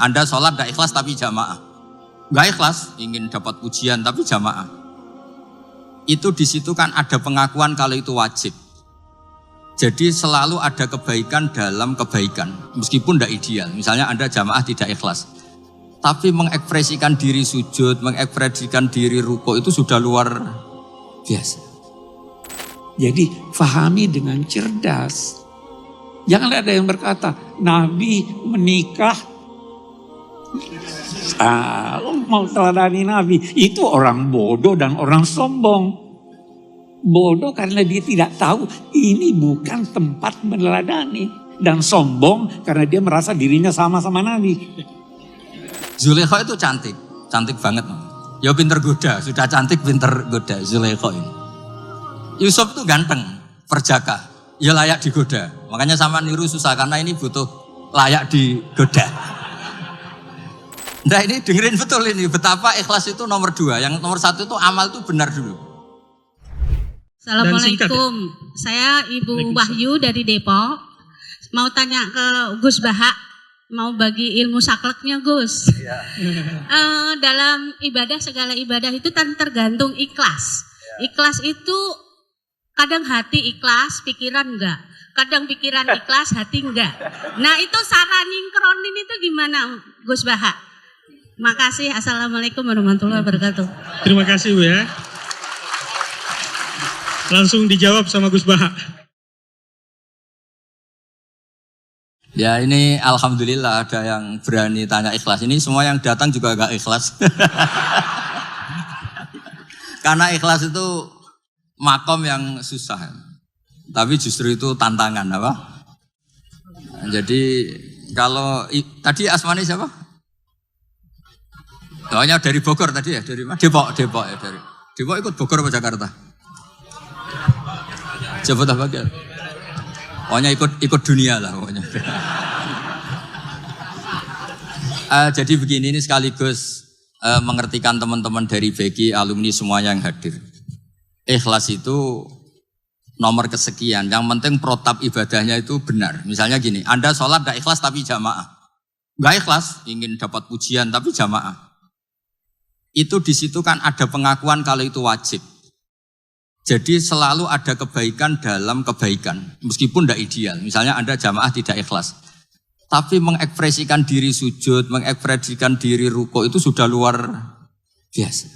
Anda sholat tidak ikhlas tapi jamaah. Nggak ikhlas, ingin dapat pujian tapi jamaah. Itu di situ kan ada pengakuan kalau itu wajib. Jadi selalu ada kebaikan dalam kebaikan, meskipun tidak ideal. Misalnya Anda jamaah tidak ikhlas, tapi mengekspresikan diri sujud, mengekspresikan diri ruko itu sudah luar biasa. Jadi fahami dengan cerdas. Jangan ada yang berkata, Nabi menikah, mau teladani Nabi. Itu orang bodoh dan orang sombong. Bodoh karena dia tidak tahu ini bukan tempat meneladani. Dan sombong karena dia merasa dirinya sama-sama Nabi. Zulaikha itu cantik, cantik banget. Ya pinter goda, sudah cantik pinter goda Zulaikha ini. Yusuf itu ganteng, perjaka, ya layak digoda. Makanya sama niru susah karena ini butuh layak digoda. Nah ini dengerin betul ini, betapa ikhlas itu nomor 2. Yang nomor 1 itu amal itu benar dulu. Assalamualaikum, saya Ibu Wahyu dari Depok. Mau tanya ke Gus Baha, mau bagi ilmu sakleknya Gus. Ya. Dalam ibadah, segala ibadah itu kan tergantung ikhlas. Ya. Ikhlas itu kadang hati ikhlas, pikiran enggak. Kadang pikiran ikhlas, hati enggak. Nah itu cara nyingkronin itu gimana Gus Baha? Makasih, assalamualaikum warahmatullahi wabarakatuh. Terima kasih Bu ya. Langsung dijawab sama Gus Baha. Ya ini alhamdulillah ada yang berani tanya ikhlas. Ini semua yang datang juga agak ikhlas. Karena ikhlas itu makom yang susah. Tapi justru itu tantangan apa? Jadi kalau tadi asmani siapa? Soalnya dari Bogor tadi ya, dari mana? Depok ya dari. Depok ikut Bogor apa Jakarta? Coba tak bagian. Pokoknya ikut dunia lah pokoknya. Jadi begini, ini sekaligus mengertikan teman-teman dari BG, alumni semuanya yang hadir. Ikhlas itu nomor kesekian. Yang penting protap ibadahnya itu benar. Misalnya gini, Anda sholat tidak ikhlas tapi jamaah. Nggak ikhlas, ingin dapat pujian tapi jamaah. Itu di situ kan ada pengakuan kalau itu wajib. Jadi selalu ada kebaikan dalam kebaikan, meskipun tidak ideal. Misalnya Anda jamaah tidak ikhlas, tapi mengekspresikan diri sujud, mengekspresikan diri ruko itu sudah luar biasa.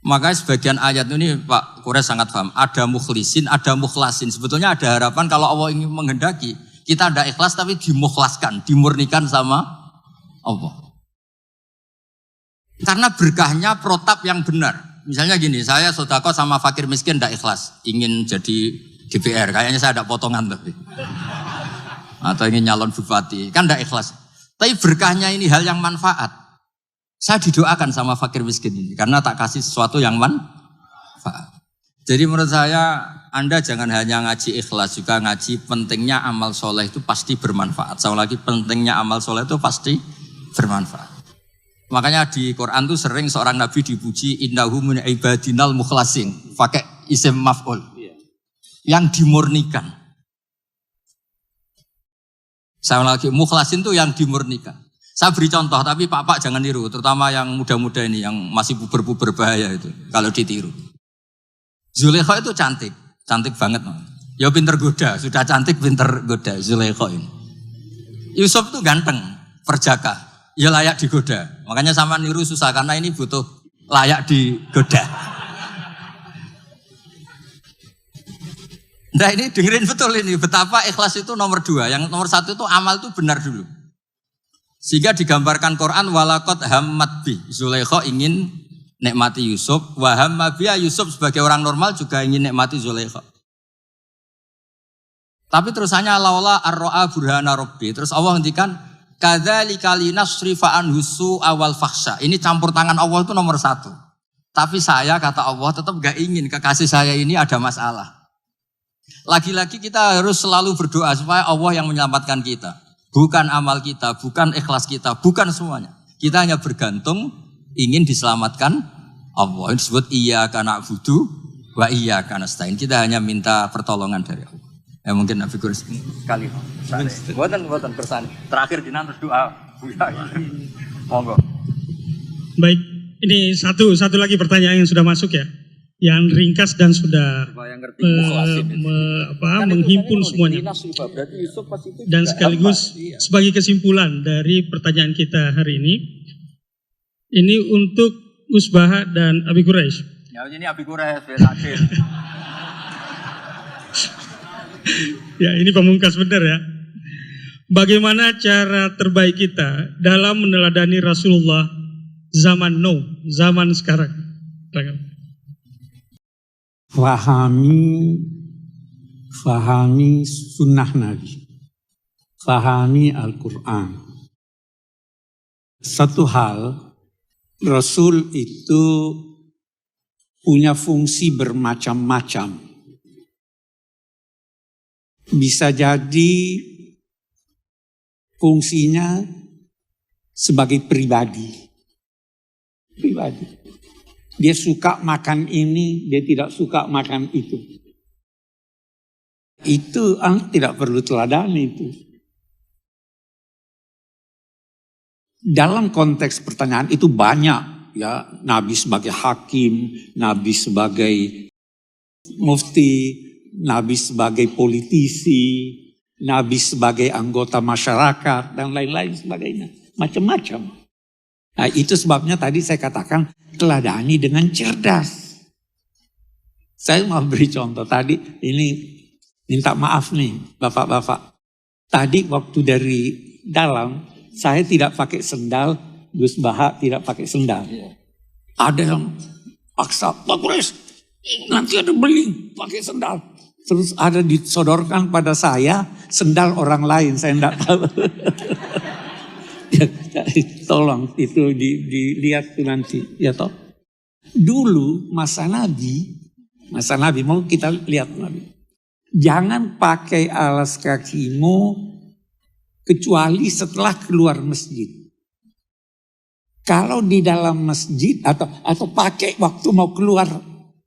Makanya sebagian ayat ini Pak Kures sangat paham. Ada mukhlisin, ada mukhlasin. Sebetulnya ada harapan kalau Allah ingin menghendaki kita tidak ikhlas tapi dimukhlaskan, dimurnikan sama Allah. Karena berkahnya protap yang benar. Misalnya gini, saya sodako sama fakir miskin tidak ikhlas, ingin jadi DPR, kayaknya saya ada potongan tapi, atau ingin nyalon bupati, kan tidak ikhlas. Tapi berkahnya ini hal yang manfaat. Saya didoakan sama fakir miskin ini, karena tak kasih sesuatu yang manfaat. Jadi menurut saya, Anda jangan hanya ngaji ikhlas, juga ngaji pentingnya amal soleh itu pasti bermanfaat. Saya lagi pentingnya amal soleh itu pasti bermanfaat. Makanya di Quran tuh sering seorang nabi dipuji innahu min ibadinal mukhlasin, pakai isim maf'ul. Yang dimurnikan. Saya lagi mukhlasin tuh yang dimurnikan. Saya beri contoh tapi Pak jangan tiru, terutama yang muda-muda ini yang masih puber-puber bahaya itu kalau ditiru. Zulaikha itu cantik, cantik banget. Ya pinter goda, sudah cantik pinter goda Zulaikha ini. Yusuf itu ganteng, perjaka. Ya layak digoda. Makanya sama niru susah karena ini butuh layak digoda. Nah ini dengerin betul ini, betapa ikhlas itu nomor 2. Yang nomor 1 itu amal itu benar dulu. Sehingga digambarkan Quran walaqad hammat bi. Zulaikha ingin nikmati Yusuf, wa hamma biha Yusuf sebagai orang normal juga ingin nikmati Zulaikha. Tapi terusannya laula ar-ra'a burhana rabbi. Terus Allah ngendikan kadzalika linasrifa anhu su'a wal fahsya. Ini campur tangan Allah itu nomor 1. Tapi saya kata Allah tetap gak ingin kekasih saya ini ada masalah. Lagi-lagi kita harus selalu berdoa supaya Allah yang menyelamatkan kita. Bukan amal kita, bukan ikhlas kita, bukan semuanya. Kita hanya bergantung ingin diselamatkan Allah. Ini disebut iyyaka na'budu wa iyyaka nasta'in. Kita hanya minta pertolongan dari Allah. Ya mungkin Nabi Kures sekali. Buatan bersani. Terakhir dinan terus doa Monggo. Baik, ini satu lagi pertanyaan yang sudah masuk ya, yang ringkas dan sudah Supaya ngerti mukhlasin itu. menghimpun semuanya. Dan sekaligus sebagai kesimpulan dari pertanyaan kita hari ini untuk Gus Baha dan Abi Quraisy. Ya ini Abi Quraisy adil. Ya ini pamungkas benar ya. Bagaimana cara terbaik kita dalam meneladani Rasulullah zaman now, zaman sekarang? Fahami sunnah Nabi, fahami Al-Quran. Satu hal, Rasul itu punya fungsi bermacam-macam. Bisa jadi fungsinya sebagai pribadi. Dia suka makan ini, dia tidak suka makan itu. Itu tidak perlu teladan itu. Dalam konteks pertanyaan itu banyak ya, Nabi sebagai hakim, Nabi sebagai mufti, Nabi sebagai politisi, Nabi sebagai anggota masyarakat, dan lain-lain sebagainya. Macam-macam. Nah itu sebabnya tadi saya katakan teladani dengan cerdas. Saya mau beri contoh tadi, ini minta maaf nih bapak-bapak. Tadi waktu dari dalam, saya tidak pakai sendal, Gus Baha tidak pakai sendal. Ada yang paksa, Pak Quraisy, nanti ada beling pakai sendal. Terus ada disodorkan pada saya sendal orang lain, saya enggak tahu. Tolong itu dilihat tuh nanti, ya toh. Dulu masa Nabi mau kita lihat Nabi. Jangan pakai alas kakimu kecuali setelah keluar masjid. Kalau di dalam masjid atau pakai waktu mau keluar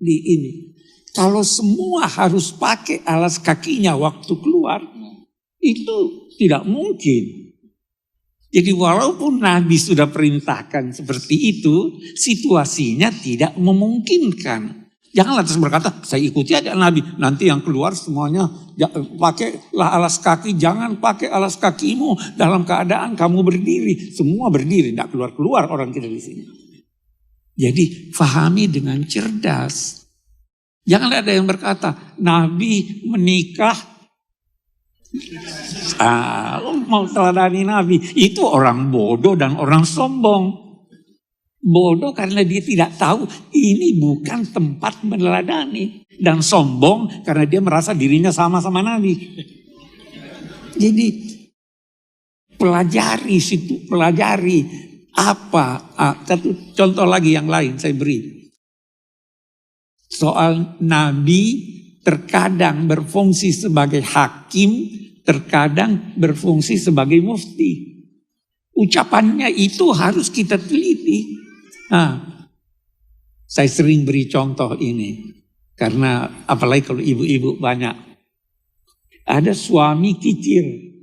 di ini. Kalau semua harus pakai alas kakinya waktu keluar, itu tidak mungkin. Jadi walaupun Nabi sudah perintahkan seperti itu, situasinya tidak memungkinkan. Jangan lantas berkata, saya ikuti aja Nabi. Nanti yang keluar semuanya, pakailah alas kaki, jangan pakai alas kakimu dalam keadaan kamu berdiri. Semua berdiri, tidak keluar-keluar orang kita di sini. Jadi fahami dengan cerdas. Jangan ada yang berkata, Nabi menikah, mau teladani Nabi. Itu orang bodoh dan orang sombong. Bodoh karena dia tidak tahu ini bukan tempat meneladani. Dan sombong karena dia merasa dirinya sama-sama Nabi. Jadi pelajari situ, pelajari apa. Satu contoh lagi yang lain saya beri. Soal Nabi terkadang berfungsi sebagai hakim, terkadang berfungsi sebagai mufti. Ucapannya itu harus kita teliti. Saya sering beri contoh ini. Karena apalagi kalau ibu-ibu banyak. Ada suami kicir.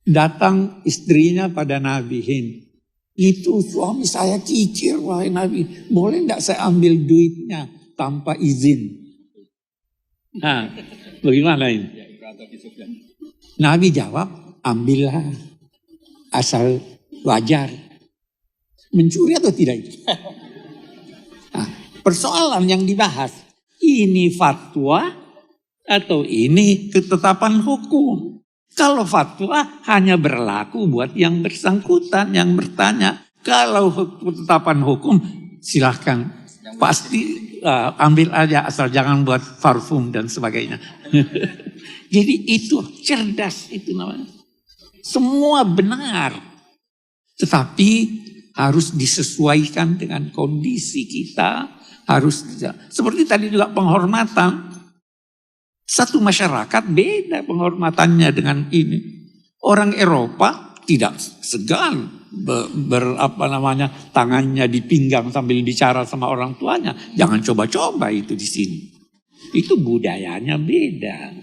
Datang istrinya pada Nabi Hind. Itu suami saya kicir, wahai Nabi. Boleh enggak saya ambil duitnya tanpa izin? Bagaimana ini? Nabi jawab, ambillah. Asal wajar. Mencuri atau tidak itu? Persoalan yang dibahas. Ini fatwa atau ini ketetapan hukum? Kalau fatwa hanya berlaku buat yang bersangkutan, yang bertanya. Kalau ketetapan hukum silahkan. Pasti ambil aja asal jangan buat parfum dan sebagainya. Jadi itu cerdas itu namanya. Semua benar. Tetapi harus disesuaikan dengan kondisi kita. Harus seperti tadi juga penghormatan. Satu masyarakat beda penghormatannya dengan ini. Orang Eropa tidak segan tangannya di pinggang sambil bicara sama orang tuanya. Jangan coba-coba itu di sini. Itu budayanya beda.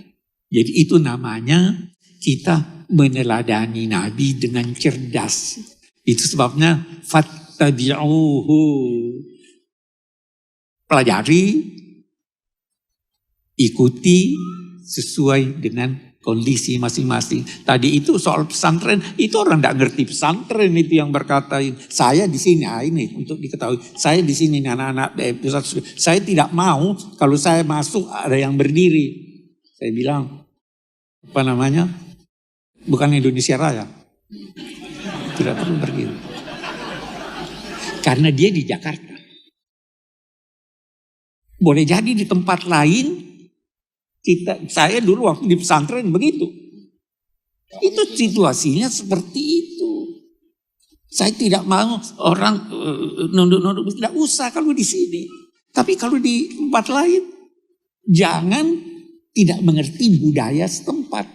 Jadi itu namanya kita meneladani Nabi dengan cerdas. Itu sebabnya fattabi'uhu. Pelajari, ikuti sesuai dengan kondisi masing-masing. Tadi itu soal pesantren, itu orang tidak ngerti pesantren itu yang berkata, saya di sini, ini untuk diketahui, saya di sini anak-anak pusat, saya tidak mau kalau saya masuk ada yang berdiri. Saya bilang, apa namanya, bukan Indonesia Raya. Tidak perlu berdiri. Karena dia di Jakarta. Boleh jadi di tempat lain, saya dulu waktu di pesantren begitu. Itu situasinya seperti itu. Saya tidak mau orang nunduk-nunduk, tidak usah kalau di sini. Tapi kalau di tempat lain, jangan tidak mengerti budaya setempat.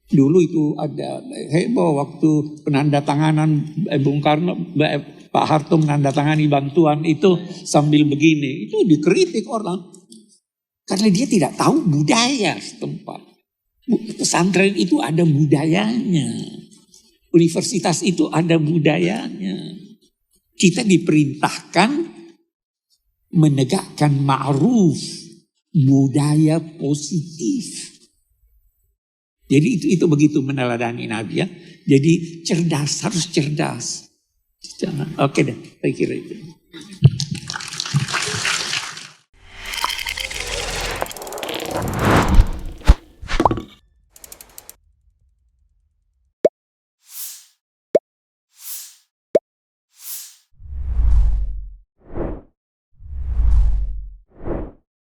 Dulu itu ada heboh waktu penandatanganan Bung Karno, Pak Harto menandatangani bantuan itu sambil begini. Itu dikritik orang. Karena dia tidak tahu budaya setempat. Pesantren itu ada budayanya. Universitas itu ada budayanya. Kita diperintahkan menegakkan ma'ruf, budaya positif. Jadi itu begitu meneladani Nabi ya. Jadi cerdas, harus cerdas. Oke deh, saya kira itu.